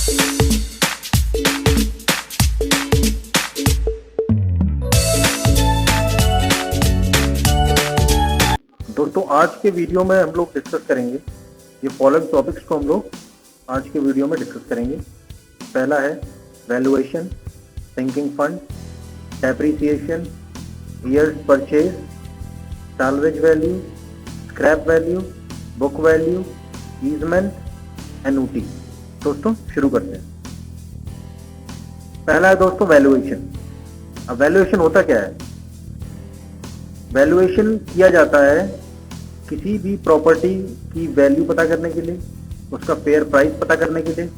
दोस्तों आज के वीडियो में हम लोग डिस्कस करेंगे ये फॉलोइंग टॉपिक्स को हम लोग आज के वीडियो में डिस्कस करेंगे। पहला है valuation, sinking fund, depreciation, years purchase, salvage value, scrap value, book value, easement, annuity. दोस्तों शुरू करते हैं। पहला है दोस्तों वैल्यूएशन। अब वैल्यूएशन होता क्या है? वैल्यूएशन किया जाता है किसी भी प्रॉपर्टी की वैल्यू पता करने के लिए, उसका फेयर प्राइस पता करने के लिए,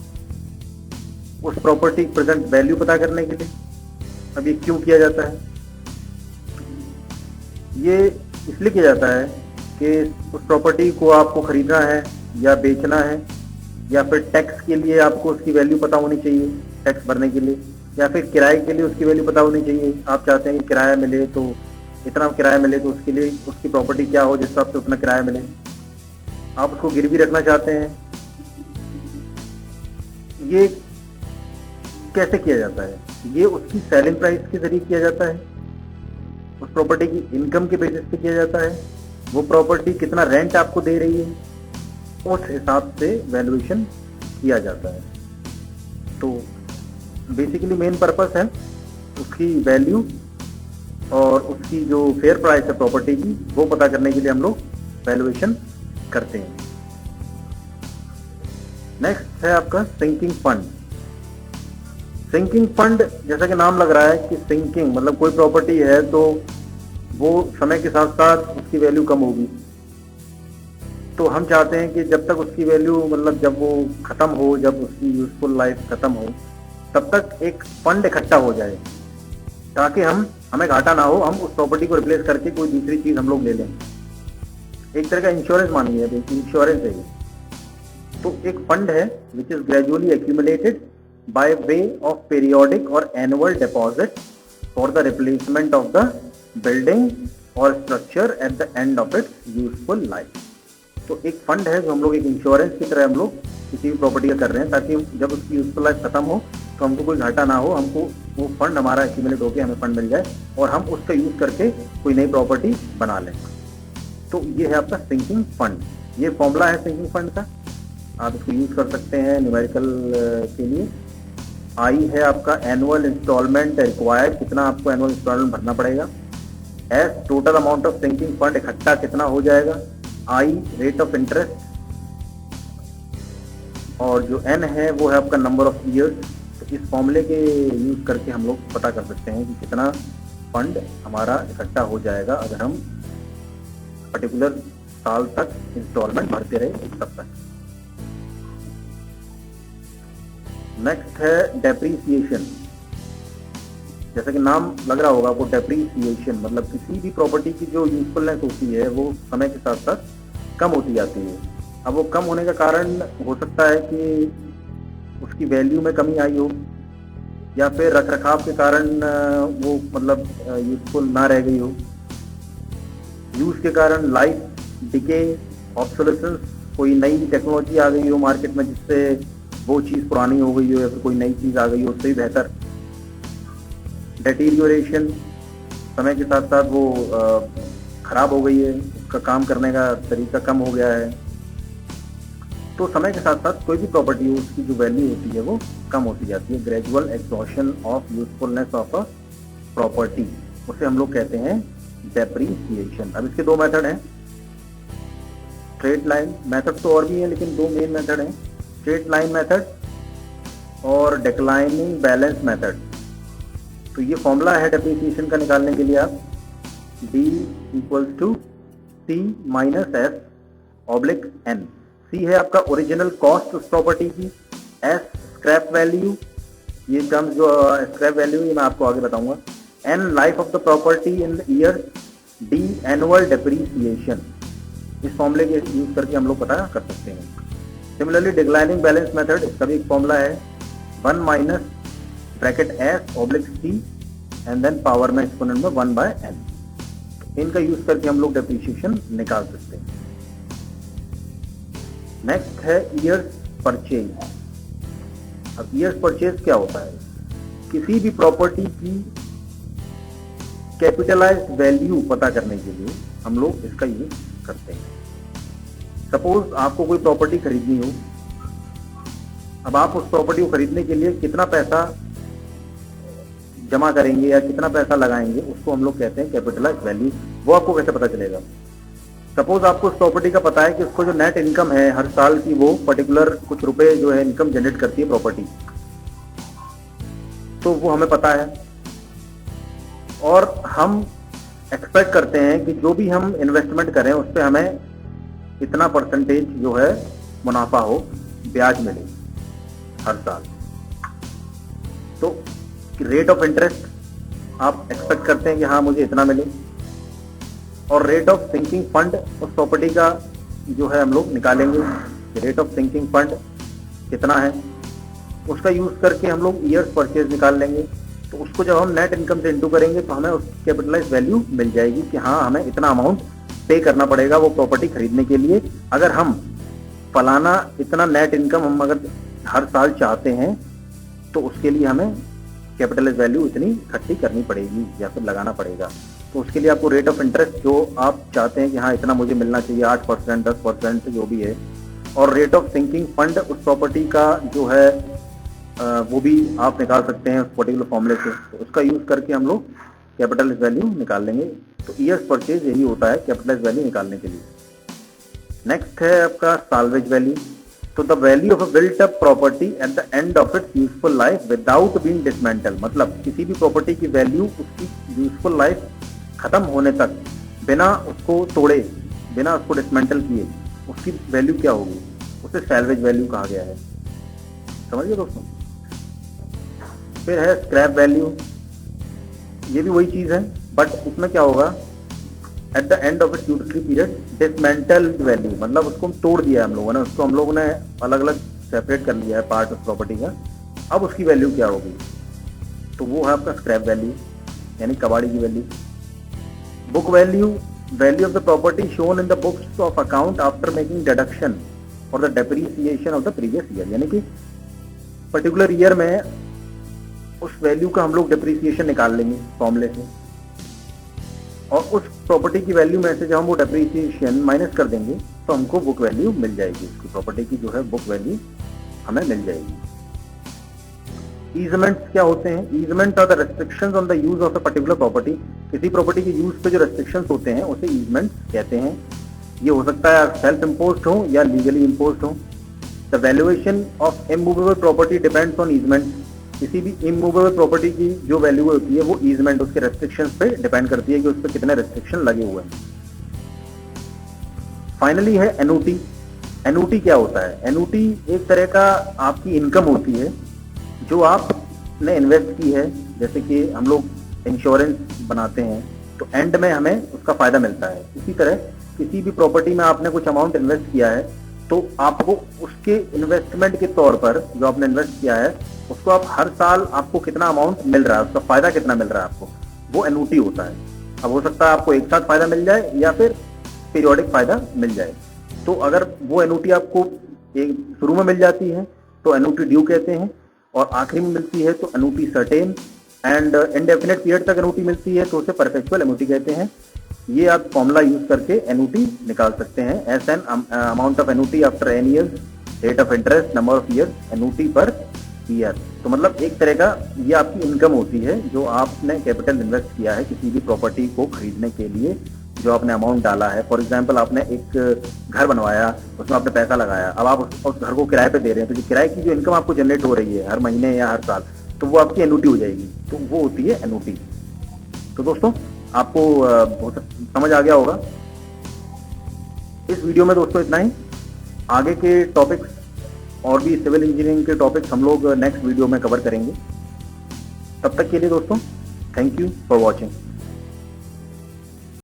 उस प्रॉपर्टी की प्रेजेंट वैल्यू पता करने के लिए। अब ये क्यों किया जाता है? ये इसलिए किया जाता है कि उस प्रॉपर्टी को आपको खरीदना है या बेचना है, या फिर टैक्स के लिए आपको उसकी वैल्यू पता होनी चाहिए, टैक्स भरने के लिए, या फिर किराए के लिए उसकी वैल्यू पता होनी चाहिए। आप चाहते हैं कि किराया मिले तो इतना किराया मिले, तो उसके लिए उसकी प्रॉपर्टी क्या हो जिस हिसाब से उतना किराया मिले। आप उसको गिरवी रखना चाहते हैं। ये कैसे किया जाता है? ये उसकी सेलिंग प्राइस के जरिए किया जाता है, उस प्रॉपर्टी की इनकम के बेसिस पे किया जाता है। वो प्रॉपर्टी कितना रेंट आपको दे रही है, उस हिसाब से वैल्यूएशन किया जाता है। तो बेसिकली मेन पर्पस है उसकी वैल्यू और उसकी जो फेयर प्राइस है प्रॉपर्टी की, वो पता करने के लिए हम लोग वैल्यूएशन करते हैं। नेक्स्ट है आपका सिंकिंग फंड। सिंकिंग फंड, जैसा कि नाम लग रहा है कि सिंकिंग मतलब कोई प्रॉपर्टी है तो वो समय के साथ साथ उसकी वैल्यू कम होगी। तो हम चाहते हैं कि जब तक उसकी वैल्यू मतलब जब वो खत्म हो, जब उसकी यूजफुल लाइफ खत्म हो, तब तक एक फंड इकट्ठा हो जाए ताकि हमें घाटा ना हो, हम उस प्रॉपर्टी को रिप्लेस करके कोई दूसरी चीज हम लोग ले लें। एक तरह का इंश्योरेंस मानिए, इंश्योरेंस है ये। तो एक फंड है which is gradually accumulated by way of periodic और annual deposit for the replacement of the building और structure at the end of its useful life. तो एक फंड है जो हम लोग एक इंश्योरेंस की तरह हम लोग किसी भी प्रॉपर्टी का कर रहे हैं, ताकि जब उसकी यूजफुल लाइफ खत्म हो तो हमको कोई घाटा ना हो, हमको वो फंड हमारा एक्यूमुलेट होकर हमें फंड मिल जाए और हम उसका यूज करके कोई नई प्रॉपर्टी बना लें। तो ये है आपका सिंकिंग फंड। ये फॉर्मूला है सिंकिंग फंड का, आप इसको यूज कर सकते हैं न्यूमेरिकल के लिए। आई है आपका एनुअल इंस्टॉलमेंट रिक्वायर्ड, कितना आपको एनुअल इंस्टॉलमेंट भरना पड़ेगा। S total amount of sinking fund, इकट्ठा कितना हो जाएगा। आई रेट ऑफ इंटरेस्ट, और जो एन है वो है आपका नंबर ऑफ ईयर्स। तो इस फॉर्मूले के यूज करके हम लोग पता कर सकते हैं कि कितना फंड हमारा इकट्ठा हो जाएगा अगर हम पर्टिकुलर साल तक इंस्टॉलमेंट भरते रहे तब तक। नेक्स्ट है डेप्रीसिएशन। जैसा कि नाम लग रहा होगा आपको, डेप्रीसिएशन मतलब किसी भी प्रॉपर्टी की जो यूजफुलनेस होती है वो समय के साथ साथ कम होती जाती है। अब वो कम होने का कारण हो सकता है कि उसकी वैल्यू में कमी आई हो, या फिर रख रखाव के कारण वो मतलब यूजफुल ना रह गई हो, यूज के कारण लाइफ डिके, ऑब्सोलेसेंस, कोई नई टेक्नोलॉजी आ गई हो मार्केट में जिससे वो चीज़ पुरानी हो गई हो, या फिर कोई नई चीज़ आ गई हो उससे ही बेहतर। डेटीरियोरेशन, समय के साथ साथ वो खराब हो गई है, उसका काम करने का तरीका कम हो गया है। तो समय के साथ साथ कोई भी प्रॉपर्टी हो उसकी जो वैल्यू होती है वो कम होती जाती है। Gradual exhaustion of usefulness of a property, उसे हम लोग कहते हैं डेप्रीसिएशन। अब इसके दो मेथड हैं। स्ट्रेट लाइन मेथड तो और भी है, लेकिन दो मेन मेथड हैं, स्ट्रेट लाइन मेथड और डिक्लाइनिंग बैलेंस मेथड। तो ये फॉर्मूला है डेप्रीसिएशन का निकालने के लिए, आप D equals to C minus S oblique N। C है आपका ओरिजिनल कॉस्ट उस प्रॉपर्टी की, S स्क्रैप वैल्यू, ये टर्म्स जो स्क्रैप वैल्यू ये मैं आपको आगे बताऊंगा, N life of the property in year, D annual depreciation. इस फॉर्मूले के यूज करके हम लोग पता कर सकते हैं। सिमिलरली डिक्लाइनिंग बैलेंस मेथड, इसका भी एक फॉर्मूला है 1 minus bracket S oblique C and then power में एक्सपोनेंट में 1 बाय N। इनका यूज करके हम लोग डेप्रीसिएशन निकाल सकते हैं। नेक्स्ट है ईयर्स परचेज। अब ईयर्स परचेज क्या होता है? किसी भी प्रॉपर्टी की कैपिटलाइज्ड वैल्यू पता करने के लिए हम लोग इसका यूज करते हैं। सपोज आपको कोई प्रॉपर्टी खरीदनी हो, अब आप उस प्रॉपर्टी को खरीदने के लिए कितना पैसा जमा करेंगे या कितना पैसा लगाएंगे, उसको हम लोग कहते हैं कैपिटलाइज्ड वैल्यू। वो आपको कैसे पता चलेगा? सपोज आपको उस प्रॉपर्टी का पता है कि उसको जो नेट इनकम है हर साल की, वो पर्टिकुलर कुछ रुपए जो है इनकम जनरेट करती है प्रॉपर्टी, तो वो हमें पता है और हम एक्सपेक्ट करते हैं कि जो भी हम इन्वेस्टमेंट करें उस पर हमें इतना परसेंटेज जो है मुनाफा हो, ब्याज मिले हर साल। तो रेट ऑफ इंटरेस्ट आप एक्सपेक्ट करते हैं कि हाँ मुझे इतना मिले, और रेट ऑफ सिंकिंग फंड उस प्रॉपर्टी का जो है हम लोग निकालेंगे। रेट ऑफ सिंकिंग फंड कितना है उसका यूज करके हम लोग ईयर्स परचेज निकाल लेंगे। तो उसको जब हम नेट इनकम से इंटू करेंगे तो हमें उस कैपिटलाइज वैल्यू मिल जाएगी कि हाँ हमें इतना अमाउंट पे करना पड़ेगा वो प्रॉपर्टी खरीदने के लिए। अगर हम फलाना इतना नेट इनकम हम अगर हर साल चाहते हैं तो उसके लिए हमें कैपिटलाइज वैल्यू इतनी इकट्ठी करनी पड़ेगी या फिर लगाना पड़ेगा। तो उसके लिए आपको रेट ऑफ इंटरेस्ट जो आप चाहते हैं कि हाँ इतना मुझे मिलना चाहिए, 8%, 10% जो भी है, और रेट ऑफ सिंकिंग फंड उस प्रॉपर्टी का जो है वो भी आप निकाल सकते हैं उस पर्टिकुलर फॉर्मूले से। तो उसका यूज करके हम लोग कैपिटलाइज वैल्यू निकाल लेंगे। तो ईयर्स परचेज यही होता है कैपिटलाइज वैल्यू निकालने के लिए। नेक्स्ट है आपका साल्वेज वैल्यू। तो the value of a built up property eight the end of its useful life without being dismantle, मतलब किसी भी प्रॉपर्टी की वैल्यू उसकी यूजफुल लाइफ खत्म होने तक बिना उसको तोड़े, बिना उसको डिसमेंटल किए, उसकी वैल्यू क्या होगी, उसे सैल्वेज वैल्यू कहा गया है। समझिए दोस्तों। फिर है स्क्रैप वैल्यू। ये भी वही चीज है बट उसमें क्या होगा, eight the end of it's utility period dismantle value, मतलब उसको हम तोड़ दिया है हम लोगों ने, उसको हम लोगों ने अलग अलग सेपरेट कर लिया है पार्ट उस प्रॉपर्टी का। अब उसकी वैल्यू क्या होगी, तो वो है आपका स्क्रैप वैल्यू यानी कबाड़ी की value. Book value, value of the property shown in the books of account after making deduction for the depreciation of the previous year, यानी कि पर्टिकुलर ईयर में उस वैल्यू का हम लोग डेप्रिसिएशन निकाल लेंगे फॉर्मूले से, और उस प्रॉपर्टी की वैल्यू में से जब हम वो डेप्रिसिएशन माइनस कर देंगे तो हमको बुक वैल्यू मिल जाएगी, उसकी प्रॉपर्टी की जो है बुक वैल्यू हमें मिल जाएगी। ईजमेंट्स क्या होते हैं? Easement are the restrictions on the use of a particular property. किसी प्रॉपर्टी के यूज पे जो रेस्ट्रिक्शंस होते हैं उसे ईजमेंट्स कहते हैं। ये हो सकता है सेल्फ इम्पोज्ड हो या लीगली इम्पोज्ड हो। The valuation of immovable property depends on easement. किसी भी इमूवेबल प्रॉपर्टी की जो वैल्यू होती है वो ईजमेंट, उसके रेस्ट्रिक्शंस पे डिपेंड करती है कि उस पर कितने रेस्ट्रिक्शन लगे हुए हैं। फाइनली है एनयूटी। एनयूटी क्या होता है? एनयूटी एक तरह का आपकी इनकम होती है जो आपने इन्वेस्ट की है। जैसे कि हम लोग इंश्योरेंस बनाते हैं तो एंड में हमें उसका फायदा मिलता है। इसी तरह किसी भी प्रॉपर्टी में आपने कुछ अमाउंट इन्वेस्ट किया है तो आपको उसके इन्वेस्टमेंट के तौर पर जो आपने इन्वेस्ट किया है उसको आप हर साल आपको कितना अमाउंट मिल रहा है, उसका फायदा कितना मिल रहा है आपको, वो एनयूटी होता है। अब हो सकता है आपको एक साथ फायदा मिल जाए या फिर पीरियोडिक फायदा मिल जाए। तो अगर वो एनयूटी आपको एक शुरू में मिल जाती है तो एनयूटी ड्यू कहते हैं, और आखिरी में मिलती है तो NUT certain, and indefinite period तक एनयूटी मिलती है तो उसे परपेचुअल एनयूटी कहते हैं। ये आप फॉर्मूला यूज करके एनयूटी निकाल सकते हैं। S N amount of annuity after N years, rate of interest, number of years, annuity per year. तो मतलब एक तरह का ये आपकी इनकम होती है जो आपने कैपिटल इन्वेस्ट किया है किसी भी प्रॉपर्टी को खरीदने के लिए, जो आपने अमाउंट डाला है। फॉर एग्जांपल आपने एक घर बनवाया, उसमें आपने पैसा लगाया, अब आप उस घर को किराए पे दे रहे हैं, तो जो किराए की जो इनकम आपको जनरेट हो रही है हर महीने या हर साल, तो वो आपकी एनयूटी हो जाएगी। तो वो होती है एनयूटी। तो दोस्तों आपको बहुत समझ आ गया होगा। इस वीडियो में दोस्तों इतना ही। आगे के टॉपिक्स और भी सिविल इंजीनियरिंग के टॉपिक्स हम लोग नेक्स्ट वीडियो में कवर करेंगे। तब तक के लिए दोस्तों थैंक यू फॉर वॉचिंग।